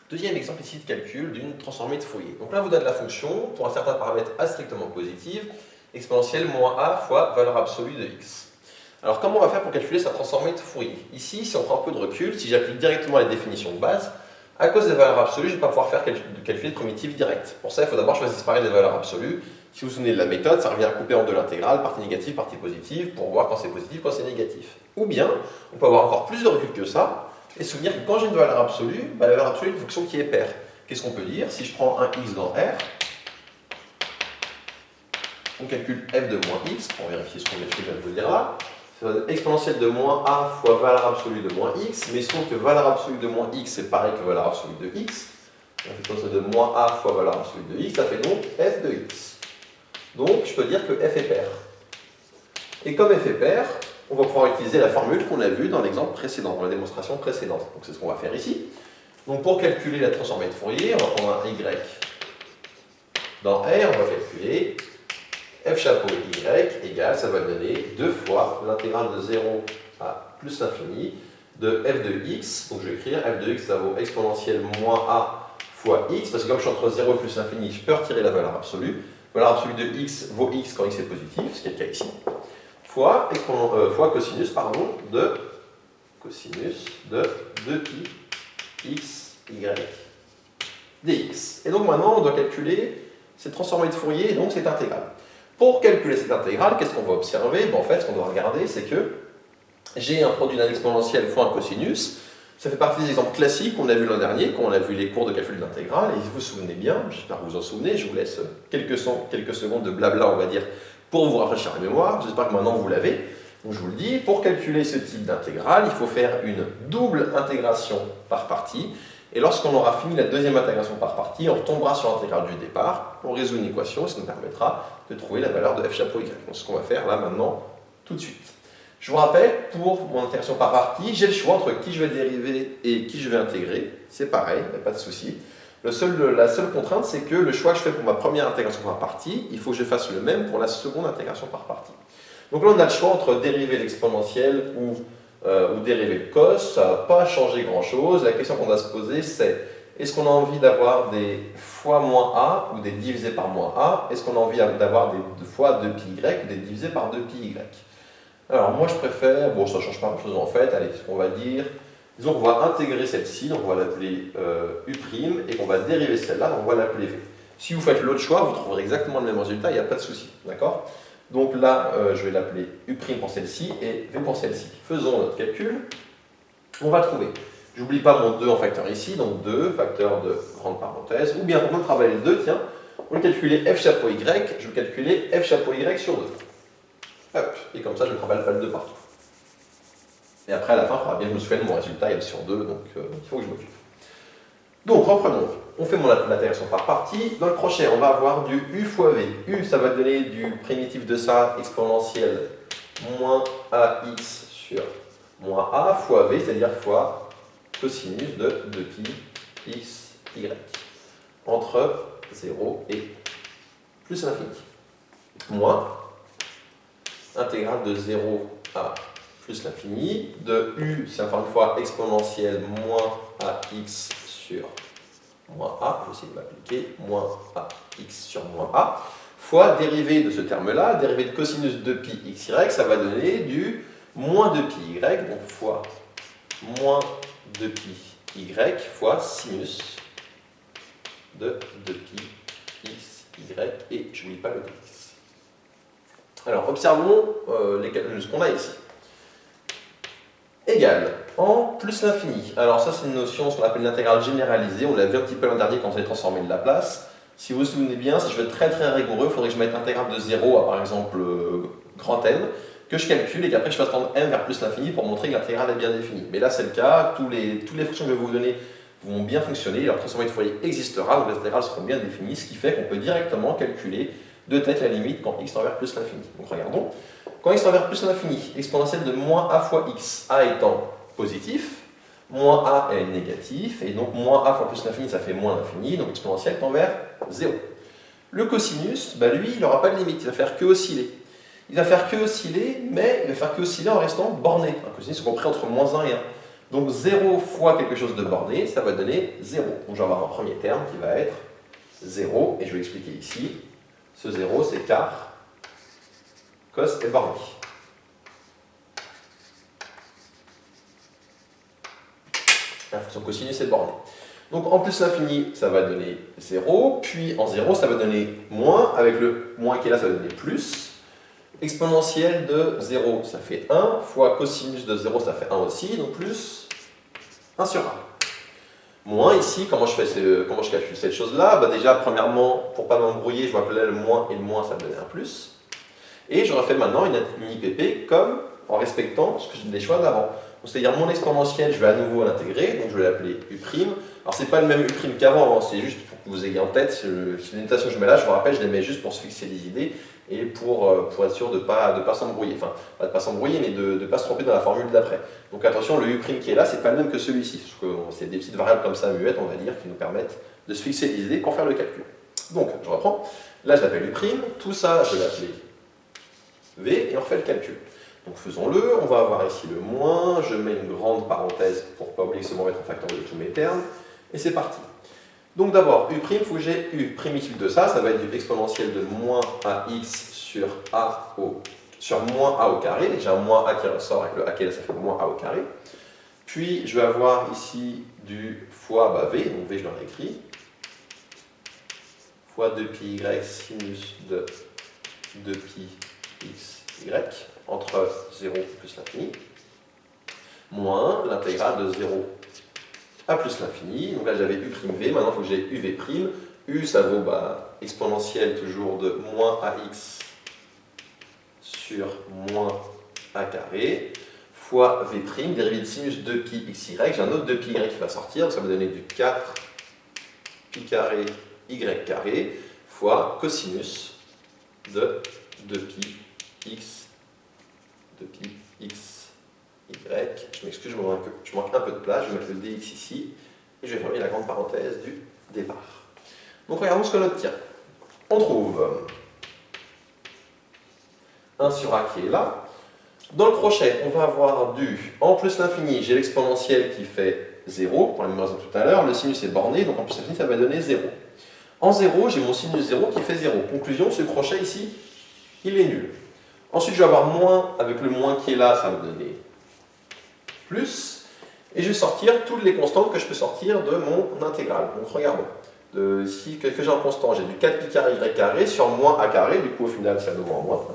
Deuxième exemple ici de calcul d'une transformée de Fourier. Donc là, vous donne la fonction, pour un certain paramètre a strictement positive, exponentielle moins a fois valeur absolue de x. Alors comment on va faire pour calculer sa transformée de Fourier? Ici, si on prend un peu de recul, si j'applique directement les définitions de base, à cause des valeurs absolues, je ne vais pas pouvoir faire calculer de primitive directe. Pour ça, il faut d'abord choisir séparer des valeurs absolues. Si vous vous souvenez de la méthode, ça revient à couper en deux l'intégrale, partie négative, partie positive, pour voir quand c'est positif, quand c'est négatif. Ou bien, on peut avoir encore plus de recul que ça, et se souvenir que quand j'ai une valeur absolue, la valeur absolue est une fonction qui est paire. Qu'est-ce qu'on peut dire? Si je prends un x dans R, on calcule f de moins x, pour vérifier ce qu'on calcule, je vous le dira. Ça va être exponentielle de moins a fois valeur absolue de moins x, mais sauf que valeur absolue de moins x, c'est pareil que valeur absolue de x. Exponentielle de moins a fois valeur absolue de x, ça fait donc f de x. Donc, je peux dire que f est paire. Et comme f est paire, on va pouvoir utiliser la formule qu'on a vue dans l'exemple précédent, dans la démonstration précédente. Donc, c'est ce qu'on va faire ici. Donc, pour calculer la transformée de Fourier, on va prendre un y dans R, on va calculer f chapeau y égale, ça va donner 2 fois l'intégrale de 0 à plus l'infini de f de x. Donc, je vais écrire f de x, ça vaut exponentielle moins a fois x, parce que comme je suis entre 0 et plus l'infini, je peux retirer la valeur absolue. La valeur absolue de x vaut x quand x est positif, ce qui est le cas ici, fois cosinus de 2pi x y dx. Et donc maintenant, on doit calculer cette transformée de Fourier et donc cette intégrale. Pour calculer cette intégrale, qu'est-ce qu'on va observer? En fait, ce qu'on doit regarder, c'est que j'ai un produit d'un exponentiel fois un cosinus. Ça fait partie des exemples classiques qu'on a vu l'an dernier, quand on a vu les cours de calcul d'intégrale. Et si vous vous souvenez bien, j'espère que vous vous en souvenez, je vous laisse quelques secondes de blabla, on va dire, pour vous rafraîchir la mémoire. J'espère que maintenant vous l'avez. Donc je vous le dis, pour calculer ce type d'intégrale, il faut faire une double intégration par partie. Et lorsqu'on aura fini la deuxième intégration par partie, on retombera sur l'intégrale du départ, on résout une équation, ça nous permettra de trouver la valeur de f chapeau y. Donc c'est ce qu'on va faire là maintenant, tout de suite. Je vous rappelle, pour mon intégration par partie, j'ai le choix entre qui je vais dériver et qui je vais intégrer. C'est pareil, il n'y a pas de souci. La seule contrainte, c'est que le choix que je fais pour ma première intégration par partie, il faut que je fasse le même pour la seconde intégration par partie. Donc là, on a le choix entre dériver l'exponentielle ou dériver le cos. Ça ne va pas changer grand-chose. La question qu'on doit se poser, c'est est-ce qu'on a envie d'avoir des fois moins a ou des divisés par moins a? Est-ce qu'on a envie d'avoir des fois 2pi y ou des divisés par 2pi y? Alors moi je préfère, bon ça ne change pas grand-chose en fait, allez, ce qu'on va dire, disons qu'on va intégrer celle-ci, donc on va l'appeler U', et qu'on va dériver celle-là, donc on va l'appeler V. Si vous faites l'autre choix, vous trouverez exactement le même résultat, il n'y a pas de souci, d'accord? Donc là, je vais l'appeler U' pour celle-ci et V pour celle-ci. Faisons notre calcul, on va trouver, j'oublie pas mon 2 en facteur ici, donc 2, facteur de grande parenthèse, ou bien pour travailler le 2, tiens, on va calculer f chapeau y, je vais calculer f chapeau y sur 2. Hop, et comme ça, je ne travaille pas le 2 partout. Et après, à la fin, il faudra bien que je me souvienne de mon résultat, il est sur 2, donc il faut que je m'occupe. Donc, reprenons. On fait mon intégration par partie. Dans le prochain, on va avoir du U fois V. U, ça va donner du primitif de ça, exponentielle, moins AX sur moins A, fois V, c'est-à-dire fois cosinus de 2pi x y, entre 0 et plus l'infini. Moins intégrale de 0 à plus l'infini, de u, c'est encore une fois exponentielle moins ax sur moins a, je vais essayer de m'appliquer, moins ax sur moins a, fois dérivée de ce terme-là, dérivée de cosinus de pi xy, ça va donner du moins 2pi y, donc fois moins 2pi y fois sinus de 2pi xy, et je n'oublie pas le dx. Alors, observons ce qu'on a ici. Égal en plus l'infini. Alors ça, c'est une notion, ce qu'on appelle l'intégrale généralisée. On l'a vu un petit peu l'an dernier quand on a transformé de Laplace. Si vous vous souvenez bien, si je veux être très très rigoureux, il faudrait que je mette l'intégrale de 0 à par exemple grand M, que je calcule et qu'après je fasse tendre M vers plus l'infini pour montrer que l'intégrale est bien définie. Mais là, c'est le cas. Toutes les fonctions que je vais vous donner vont bien fonctionner. Leur transformée de Fourier existera, donc les intégrales seront bien définies, ce qui fait qu'on peut directement calculer de tête la limite quand x tend vers plus l'infini. Donc regardons. Quand x tend vers plus l'infini, exponentielle de moins a fois x, a étant positif, moins a est négatif, et donc moins a fois plus l'infini, ça fait moins l'infini, donc exponentielle tend vers 0. Le cosinus, lui, il n'aura pas de limite, il va faire que osciller. Il va faire que osciller, mais il va faire que osciller en restant borné. Un cosinus est compris entre moins 1 et 1. Donc 0 fois quelque chose de borné, ça va donner 0. Donc je vais avoir un premier terme qui va être 0, et je vais expliquer ici. Ce 0, c'est car cos est borné. La fonction cosinus est bornée. Donc en plus l'infini, ça va donner 0, puis en 0, ça va donner moins, avec le moins qui est là, ça va donner plus. Exponentielle de 0, ça fait 1, fois cosinus de 0, ça fait 1 aussi, donc plus 1 sur 1. Moins ici, comment je calcule cette chose-là? Déjà, premièrement, pour ne pas m'embrouiller, je vais appeler le moins, et le moins, ça va donner un plus. Et je refais maintenant une IPP comme en respectant les choix d'avant. C'est-à-dire mon exponentielle, je vais à nouveau l'intégrer, donc je vais l'appeler U'. Alors c'est pas le même U' qu'avant, hein, c'est juste pour que vous ayez en tête, les notations que je mets là, je vous rappelle, je les mets juste pour se fixer des idées et pour être sûr de ne pas s'embrouiller, enfin pas de ne pas s'embrouiller, mais de ne pas se tromper dans la formule d'après. Donc attention, le U' qui est là, c'est pas le même que celui-ci, parce que c'est des petites variables comme ça, muettes, on va dire, qui nous permettent de se fixer des idées pour faire le calcul. Donc, je reprends, là je l'appelle U', tout ça je vais l'appeler V, et on refait le calcul. Donc faisons-le, on va avoir ici le moins, je mets une grande parenthèse pour ne pas oublier que c'est moi mettre en facteur de tous mes termes, et c'est parti. Donc d'abord, U', il faut que j'ai U primitif de ça, ça va être du exponentiel de moins AX sur moins A au carré, j'ai un moins A qui ressort avec le A qui est là, ça fait moins A au carré. Puis je vais avoir ici du fois V, donc V je le réécris, fois 2πy sinus de 2π x y, entre 0 plus l'infini, moins l'intégrale de 0 à plus l'infini. Donc là j'avais u'v, maintenant il faut que j'ai uv'. U ça vaut exponentielle toujours de moins ax sur moins a carré, fois v', dérivé de sinus 2π xy. J'ai un autre 2πy qui va sortir, donc ça va donner du 4π carré y carré, fois cosinus de 2π x, y. Je m'excuse, je manque un peu de place, je vais mettre le dx ici, et je vais fermer la grande parenthèse du départ. Donc regardons ce que l'on obtient. On trouve 1 sur a qui est là. Dans le crochet, on va avoir en plus l'infini, j'ai l'exponentielle qui fait 0, pour la même raison tout à l'heure, le sinus est borné, donc en plus l'infini, ça va donner 0. En 0, j'ai mon sinus 0 qui fait 0. Conclusion, ce crochet ici, il est nul. Ensuite, je vais avoir moins, avec le moins qui est là, ça va me donner plus. Et je vais sortir toutes les constantes que je peux sortir de mon intégrale. Donc regardons. Ici, que j'ai en constant, j'ai du 4π carré y carré sur moins a carré. Du coup, au final, c'est à nouveau en moins.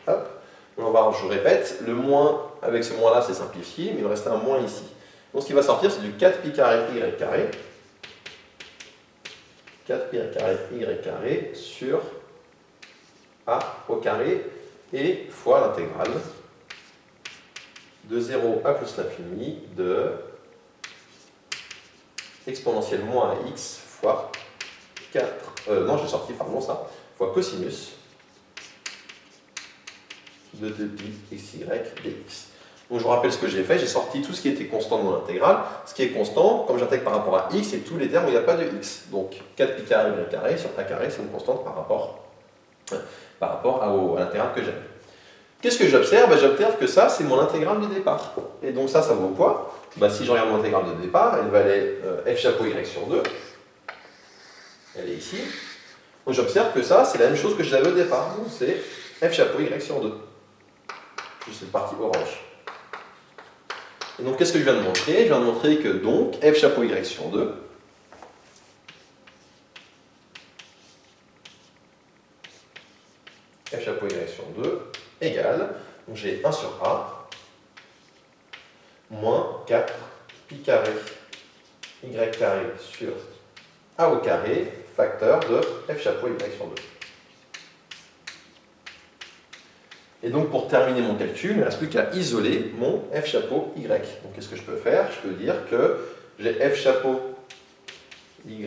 Hop. Je vous répète, le moins, avec ce moins-là, c'est simplifié, mais il me reste un moins ici. Donc ce qui va sortir, c'est du 4π carré y carré. 4π carré y carré sur a au carré et fois l'intégrale de 0 à plus l'infini de exponentielle moins ax fois 4, non j'ai sorti, pardon ça, fois cosinus de 2π xy dx. Donc je vous rappelle ce que j'ai fait, j'ai sorti tout ce qui était constant de mon intégrale. Ce qui est constant, comme j'intègre par rapport à x, c'est tous les termes où il n'y a pas de x. Donc 4π carré y carré sur a carré, c'est une constante par rapport à l'intégrale que j'ai. Qu'est-ce que j'observe? J'observe que ça, c'est mon intégrale de départ. Et donc ça vaut quoi? Si je regarde mon intégrale de départ, elle valait f chapeau y sur 2. Elle est ici. Donc j'observe que ça, c'est la même chose que j'avais au départ. Donc c'est f chapeau y sur 2. Juste cette partie orange. Et donc qu'est-ce que je viens de montrer? Je viens de montrer que donc f chapeau y sur 2 f chapeau y sur 2 égale, donc j'ai 1 sur a, moins 4 pi carré y carré sur a au carré, facteur de f chapeau y sur 2. Et donc pour terminer mon calcul, il ne reste plus qu'à isoler mon f chapeau y. Donc qu'est-ce que je peux faire? Je peux dire que j'ai f chapeau y,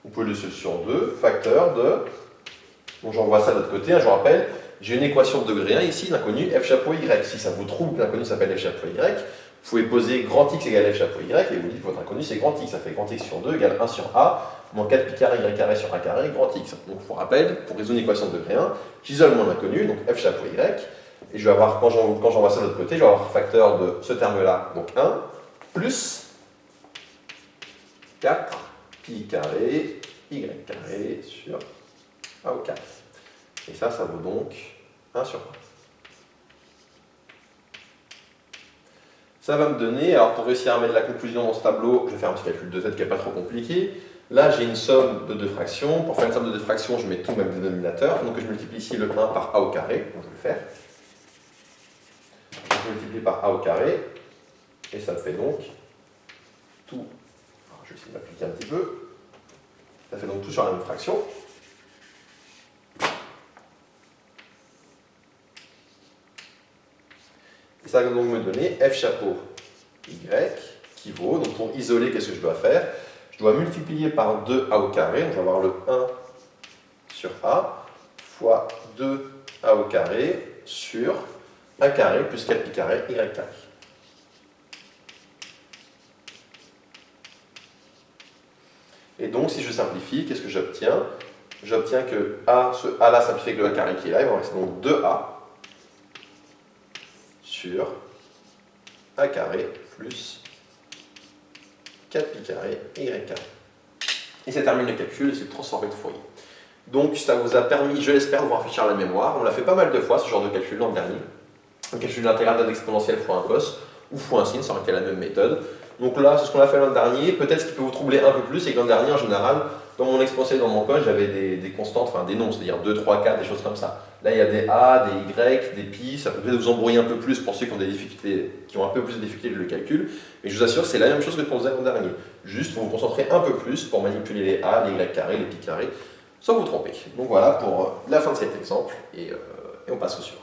vous pouvez le sur 2, facteur de... Donc j'envoie ça de l'autre côté, je vous rappelle, j'ai une équation de degré 1 ici, l'inconnu f chapeau y. Si ça vous trouble que l'inconnu s'appelle f chapeau y, vous pouvez poser grand X égale f chapeau y, et vous dites que votre inconnu c'est grand X, ça fait grand X sur 2 égale 1 sur a, moins 4 pi carré y carré sur a carré, grand X. Donc je vous rappelle, pour résoudre une équation de degré 1, j'isole mon inconnu, donc f chapeau y, et je vais avoir, quand j'envoie ça de l'autre côté, je vais avoir facteur de ce terme-là, donc 1, plus 4 pi carré y carré sur a au carré. Et ça vaut donc 1 sur 1. Ça va me donner, alors pour réussir à mettre la conclusion dans ce tableau, je vais faire un petit calcul de z qui n'est pas trop compliqué. Là, j'ai une somme de deux fractions. Pour faire une somme de deux fractions, je mets tout au même dénominateur. Donc je multiplie ici le 1 par a au carré. Donc je vais le faire. Je multiplie par a au carré. Et ça me fait donc tout. Alors, je vais essayer de m'appliquer un petit peu. Ça fait donc tout sur la même fraction. Et ça va donc me donner f chapeau y qui vaut, donc pour isoler, qu'est-ce que je dois faire? Je dois multiplier par 2a au carré, donc je vais avoir le 1 sur a, fois 2a au carré sur a carré plus 4pi carré y carré. Et donc, si je simplifie, qu'est-ce que j'obtiens? J'obtiens que ce a là simplifié avec le a carré qui est là, il va rester donc 2a sur a carré plus 4pi carré y carré. Et ça termine le calcul et c'est transformé de Fourier. Donc ça vous a permis, je l'espère, de vous rafraîchir la mémoire. On l'a fait pas mal de fois, ce genre de calcul l'an dernier. Le calcul de l'intégrale d'un exponentiel fois un cos, ou fois un sin, ça aurait été la même méthode. Donc là, c'est ce qu'on a fait l'an dernier. Peut-être ce qui peut vous troubler un peu plus, c'est que l'an dernier, en général, dans mon exponentiel, dans mon cos, j'avais des constantes, enfin des nombres, c'est-à-dire 2, 3, 4, des choses comme ça. Là, il y a des a, des y, des pi, ça peut peut-être vous embrouiller un peu plus pour ceux qui ont des difficultés, qui ont un peu plus de difficultés avec le calcul, mais je vous assure, c'est la même chose que pour l'an dernier. Juste, vous vous concentrez un peu plus pour manipuler les a, les y carrés, les pi carrés, sans vous tromper. Donc voilà pour la fin de cet exemple, et on passe au suivant.